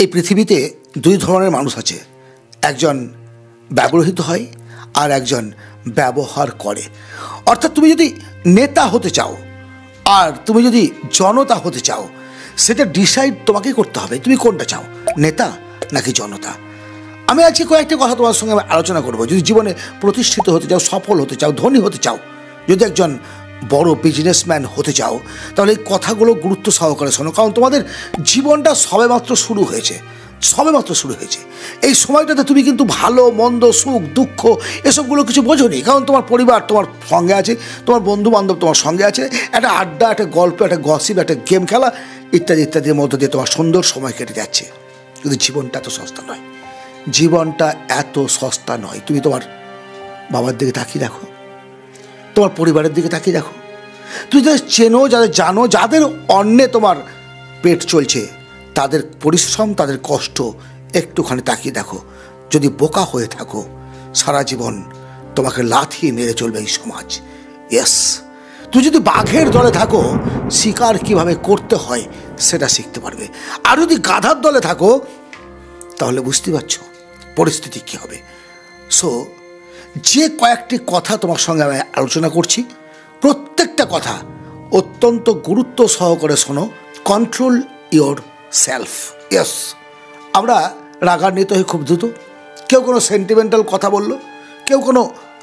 এই পৃথিবীতে দুই ধরনের মানুষ আছে, একজন ব্যবহৃত হয় আর একজন ব্যবহার করে। অর্থাৎ তুমি যদি নেতা হতে চাও আর তুমি যদি জনতা হতে চাও, সেটা ডিসাইড তোমাকেই করতে হবে তুমি কোনটা চাও, নেতা নাকি জনতা। আমি আজকে কয়েকটা কথা তোমার সঙ্গে আলোচনা করব। যদি জীবনে প্রতিষ্ঠিত হতে চাও, সফল হতে চাও, ধনী হতে চাও, যদি একজন বড় বিজনেসম্যান হতে চাও, তাহলে এই কথাগুলো গুরুত্ব সহকারে শোনো। কারণ তোমাদের জীবনটা সবেমাত্র শুরু হয়েছে, সবেমাত্র শুরু হয়েছে। এই সময়টাতে তুমি কিন্তু ভালো মন্দ, সুখ দুঃখ এসবগুলো কিছু বোঝোনি। কারণ তোমার পরিবার তোমার সঙ্গে আছে, তোমার বন্ধু বান্ধব তোমার সঙ্গে আছে, একটা আড্ডা, একটা গল্প, একটা গসিপ, একটা গেম খেলা ইত্যাদি ইত্যাদির মধ্য দিয়ে তোমার সুন্দর সময় কেটে যাচ্ছে। কিন্তু জীবনটা এত সস্তা নয়, জীবনটা এত সস্তা নয়। তুমি তোমার বাবার দিকে তাকিয়ে দেখো, তোমার পরিবারের দিকে তাকিয়ে দেখো, তুমি যাদের চেনো, যাদের জানো, যাদের অন্নে তোমার পেট চলছে, তাদের পরিশ্রম, তাদের কষ্ট একটুখানি তাকিয়ে দেখো। যদি বোকা হয়ে থাকো, সারা জীবন তোমাকে লাথিয়ে মেরে চলবে এই সমাজ। ইয়েস, তুমি যদি বাঘের দলে থাকো, শিকার কিভাবে করতে হয় সেটা শিখতে পারবে। আর যদি গাধার দলে থাকো, তাহলে বুঝতে পারছো পরিস্থিতি কী হবে। সো যে কয়েকটি কথা তোমার সঙ্গে আমি আলোচনা করছি, প্রত্যেকটা কথা অত্যন্ত গুরুত্ব সহকারে শোনো। Control your self. ইয়েস, আমরা রাগান্বিত হই খুব দ্রুত। কেউ কোনো সেন্টিমেন্টাল কথা বললো, কেউ কোনো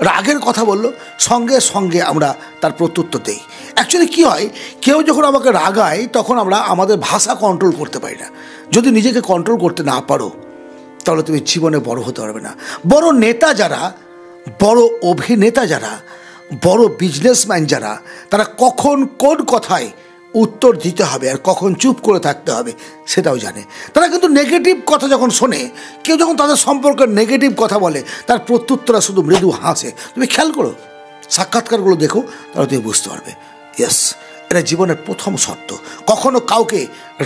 রাগের কথা বললো, সঙ্গে সঙ্গে আমরা তার প্রত্যুত্তর দিই। অ্যাকচুয়ালি কী হয়, কেউ যখন আমাকে রাগায় তখন আমরা আমাদের ভাষা কন্ট্রোল করতে পারি না। যদি নিজেকে কন্ট্রোল করতে না পারো, তাহলে তুমি জীবনে বড় হতে পারবে না। বড় নেতা যারা, বড় অভিনেতা যারা, বড় বিজনেসম্যান যারা, তারা কখন কোন কথায় উত্তর দিতে হবে আর কখন চুপ করে থাকতে হবে সেটাও জানে। তারা কিন্তু নেগেটিভ কথা যখন শোনে, কেউ যখন তাদের সম্পর্কে নেগেটিভ কথা বলে, তার প্রত্যুত্তরা শুধু মৃদু হাসে। তুমি খেয়াল করো, সাক্ষাৎকারগুলো দেখো, তাহলে তুমি বুঝতে পারবে। ইয়েস, এটা জীবনের প্রথম শর্ত। কখনো কাউকে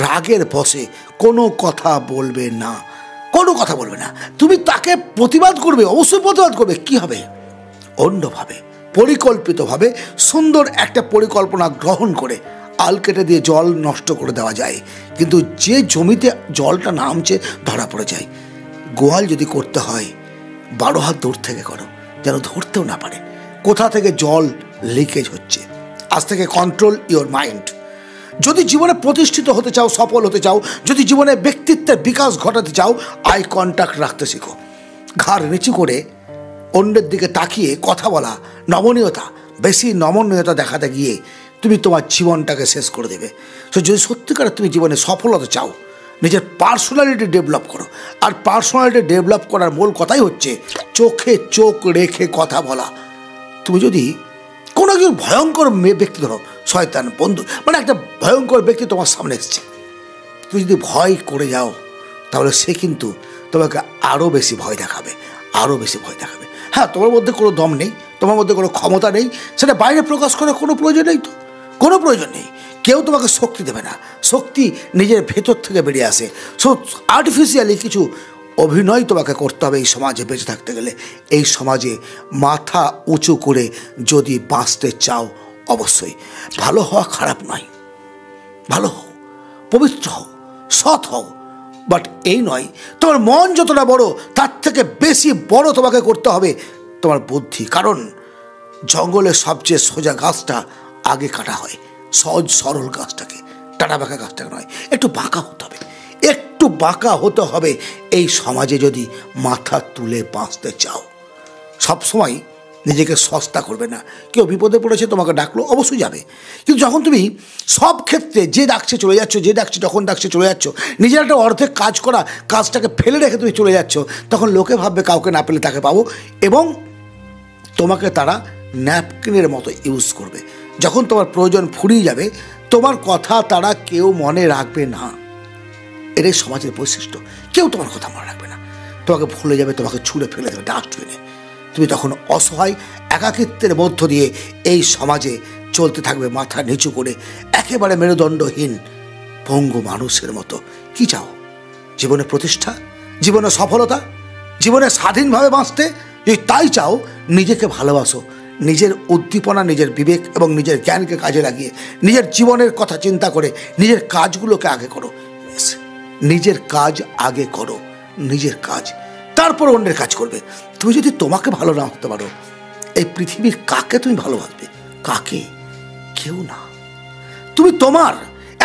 রাগের বশে কোনো কথা বলবে না, কোনো কথা বলবে না। তুমি তাকে প্রতিবাদ করবে, অবশ্যই প্রতিবাদ করবে। কি হবে? অন্যভাবে, পরিকল্পিতভাবে, সুন্দর একটা পরিকল্পনা গ্রহণ করে। আল কেটে দিয়ে জল নষ্ট করে দেওয়া যায়, কিন্তু যে জমিতে জলটা নামছে ধরা পড়ে যায়। গোয়াল যদি করতে হয়, 12 হাত দূর থেকে করো, যেন ধরতেও না পারে কোথা থেকে জল লিকেজ হচ্ছে। আজ থেকে কন্ট্রোল ইওর মাইন্ড। যদি জীবনে প্রতিষ্ঠিত হতে চাও, সফল হতে চাও, যদি জীবনে ব্যক্তিত্বের বিকাশ ঘটাতে চাও, আই কন্ট্যাক্ট রাখতে শেখো। ঘাড় নিচু করে অন্যের দিকে তাকিয়ে কথা বলা নমনীয়তা। বেশি নমনীয়তা দেখাতে গিয়ে তুমি তোমার জীবনটাকে শেষ করে দেবে। তো যদি সত্যিকারে তুমি জীবনে সফল হতে চাও, নিজের পার্সোনালিটি ডেভেলপ করো। আর পার্সোনালিটি ডেভেলপ করার মূল কথাই হচ্ছে চোখে চোখ রেখে কথা বলা। তুমি যদি কোনো একজন ভয়ঙ্কর ব্যক্তি, ধরো শয়তান বন্ধু, মানে একটা ভয়ঙ্কর ব্যক্তি তোমার সামনে এসছে, তুমি যদি ভয় করে যাও, তাহলে সে কিন্তু তোমাকে আরও বেশি ভয় দেখাবে, আরও বেশি ভয় দেখাবে। হ্যাঁ, তোমার মধ্যে কোনো দম নেই, তোমার মধ্যে কোনো ক্ষমতা নেই, সেটা বাইরে প্রকাশ করার কোনো প্রয়োজন নেই। তো কোনো প্রয়োজন নেই। কেউ তোমাকে শক্তি দেবে না, শক্তি নিজের ভেতর থেকে বেরিয়ে আসে। সো আর্টিফিশিয়ালি কিছু অভিনয় তোমাকে করতে হবে এই সমাজে বেঁচে থাকতে গেলে। এই সমাজে মাথা উঁচু করে যদি বাঁচতে চাও, অবশ্যই ভালো হওয়া খারাপ নয়, ভালো হও, পবিত্র হও, সৎ হও, বাট এই নয় তোমার মন যতটা বড়, তার থেকে বেশি বড় তোমাকে করতে হবে তোমার বুদ্ধি। কারণ জঙ্গলের সবচেয়ে সোজা গাছটা আগে কাটা হয়, সহজ সরল গাছটাকে, টানা বাঁকা গাছটাকে নয়। একটু বাঁকা হতে হবে, একটু বাঁকা হতে হবে এই সমাজে যদি মাথা তুলে বাঁচতে চাও। সবসময় নিজেকে সস্তা করবে না। কেউ বিপদে পড়েছে, তোমাকে ডাকলো, অবশ্যই যাবে। কিন্তু যখন তুমি সব ক্ষেত্রে যে ডাকছে চলে যাচ্ছ, যে ডাকছে যখন ডাকছে চলে যাচ্ছ, নিজের একটা অর্ধেক কাজ করা কাজটাকে ফেলে রেখে তুমি চলে যাচ্ছ, তখন লোকে ভাববে কাউকে না পেলে তাকে পাবো, এবং তোমাকে তারা ন্যাপকিনের মতো ইউজ করবে। যখন তোমার প্রয়োজন ফুরিয়ে যাবে, তোমার কথা তারা কেউ মনে রাখবে না। এটাই সমাজের বৈশিষ্ট্য। কেউ তোমার কথা মনে রাখবে না, তোমাকে ভুলে যাবে, তোমাকে ছুঁড়ে ফেলে দেবে ডাস্টবিনে। তুমি তখন অসহায় একাকিত্বের মধ্য দিয়ে এই সমাজে চলতে থাকবে মাথা নিচু করে, একেবারে মেরুদণ্ডহীন পঙ্গু মানুষের মতো। কি চাও? জীবনে প্রতিষ্ঠা, জীবনে সফলতা, জীবনে স্বাধীনভাবে বাঁচতে? যদি তাই চাও, নিজেকে ভালোবাসো, নিজের উদ্দীপনা, নিজের বিবেক এবং নিজের জ্ঞানকে কাজে লাগিয়ে নিজের জীবনের কথা চিন্তা করে নিজের কাজগুলোকে আগে করো। নিজের কাজ আগে করো, নিজের কাজ, তারপর অন্যের কাজ করবে। তুমি যদি তোমাকে ভালো না হতে পারো, এই পৃথিবীর কাকে তুমি ভালোবাসবে? কাকে? কেউ না। তুমি তোমার,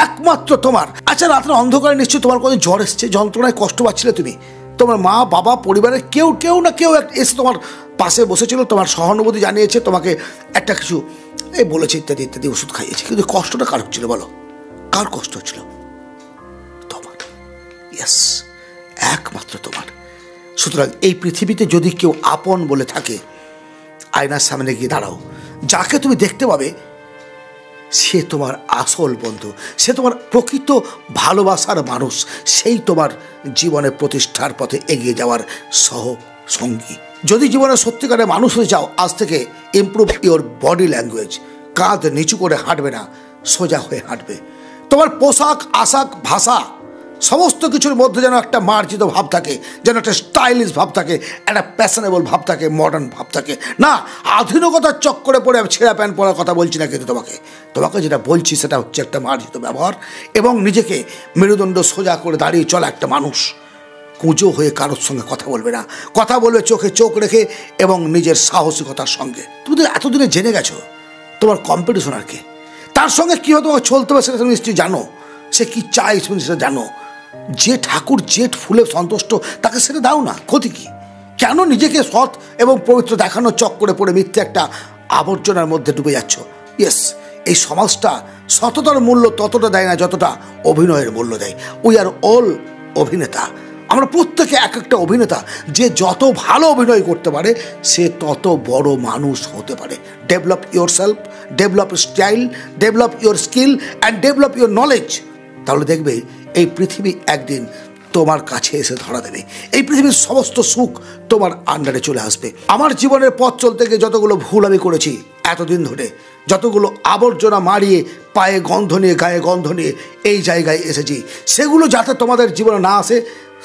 একমাত্র তোমার। আচ্ছা, রাতের অন্ধকারে নিশ্চয়ই তোমার কোনো জ্বর এসছে, যন্ত্রণায় কষ্ট পাচ্ছিলে তুমি, তোমার মা বাবা পরিবারের কেউ না কেউ এসে তোমার পাশে বসেছিল, তোমার সহানুভূতি জানিয়েছে, তোমাকে একটা কিছু বলেছে, ইত্যাদি ইত্যাদি, ওষুধ খাইয়েছে, কিন্তু কষ্টটা কার হচ্ছিল বলো? কার কষ্ট হচ্ছিল? তোমার। ইয়েস, একমাত্র তোমার। সুতরাং এই পৃথিবীতে যদি কেউ আপন বলে থাকে, আয়নার সামনে গিয়ে দাঁড়াও, যাকে তুমি দেখতে পাবে সে তোমার আসল বন্ধু, সে তোমার প্রকৃত ভালোবাসার মানুষ, সেই তোমার জীবনে প্রতিষ্ঠার পথে এগিয়ে যাওয়ার সঙ্গী। যদি জীবনে সত্যিকারের মানুষ হয়ে যাও, আজ থেকে ইমপ্রুভ ইওর বডি ল্যাঙ্গুয়েজ। কাঁধ নিচু করে হাঁটবে না, সোজা হয়ে হাঁটবে। তোমার পোশাক আশাক ভাষা সমস্ত কিছুর মধ্যে যেন একটা মার্জিত ভাব থাকে, যেন একটা স্টাইলিশ ভাব থাকে, একটা প্যাশনেবল ভাব থাকে, মডার্ন ভাব থাকে। না আধুনিকতার চক্করে পড়ে ছেঁড়া প্যান্ট পরার কথা বলছি না, কিন্তু তোমাকে যেটা বলছি সেটা হচ্ছে একটা মার্জিত ব্যবহার এবং নিজেকে মেরুদণ্ড সোজা করে দাঁড়িয়ে চলা একটা মানুষ। কুঁজো হয়ে কারোর সঙ্গে কথা বলবে না, কথা বলবে চোখে চোখ রেখে এবং নিজের সাহসিকতার সঙ্গে। তুমি তো এতদিনে জেনে গেছো তোমার কম্পিটিশনার কে, তার সঙ্গে কীভাবে তোমাকে চলতে হবে সেটা তুমি নিশ্চয়ই জানো, সে কী চায় তুমি সেটা জানো। যে ঠাকুর যে ফুলে সন্তুষ্ট তাকে সেটা দাও না, ক্ষতি কি? কেন নিজেকে সৎ এবং পবিত্র দেখানোর চক্করে পড়ে মিথ্যে একটা আবর্জনার মধ্যে ডুবে যাচ্ছ? ইয়েস, এই সমাজটা সততার মূল্য ততটা দেয় না যতটা অভিনয়ের মূল্য দেয়। উই আর অল অভিনেতা, আমরা প্রত্যেকে এক একটা অভিনেতা। যে যত ভালো অভিনয় করতে পারে সে তত বড় মানুষ হতে পারে। Develop your self, develop style, develop your skill and develop your knowledge. তাহলে দেখবে এই পৃথিবী একদিন তোমার কাছে এসে ধরা দেবে, এই পৃথিবীর সমস্ত সুখ তোমার আন্ডারে চলে আসবে। আমার জীবনের পথ চলতে গিয়ে যতগুলো ভুল আমি করেছি এতদিন ধরে, যতগুলো আবর্জনা মারিয়ে পায়ে গন্ধ নিয়ে গায়ে গন্ধ নিয়ে এই জায়গায় এসেছি, সেগুলো যাতে তোমাদের জীবনে না আসে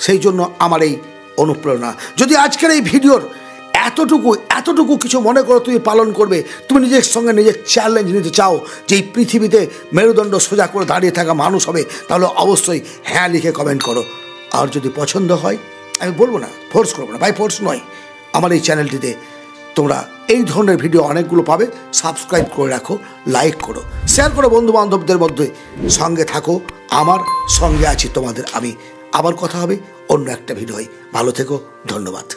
সেই জন্য আমার এই অনুপ্রেরণা। যদি আজকের এই ভিডিওর এতটুকু কিছু মনে করো তুমি পালন করবে, তুমি নিজের সঙ্গে নিজের চ্যালেঞ্জ নিতে চাও যে এই পৃথিবীতে মেরুদণ্ড সোজা করে দাঁড়িয়ে থাকা মানুষ হবে, তাহলে অবশ্যই হ্যাঁ লিখে কমেন্ট করো। আর যদি পছন্দ হয়, আমি বলবো না, ফোর্স করবো না, বাই ফোর্স নয়, আমার এই চ্যানেলটিতে তোমরা এই ধরনের ভিডিও অনেকগুলো পাবে। সাবস্ক্রাইব করে রাখো, লাইক করো, শেয়ার করো বন্ধু বান্ধবদের মধ্যে, সঙ্গে থাকো, আমার সঙ্গে আছি তোমাদের আমি। আবার কথা হবে অন্য একটা ভিডিও। ভালো থেকো, ধন্যবাদ।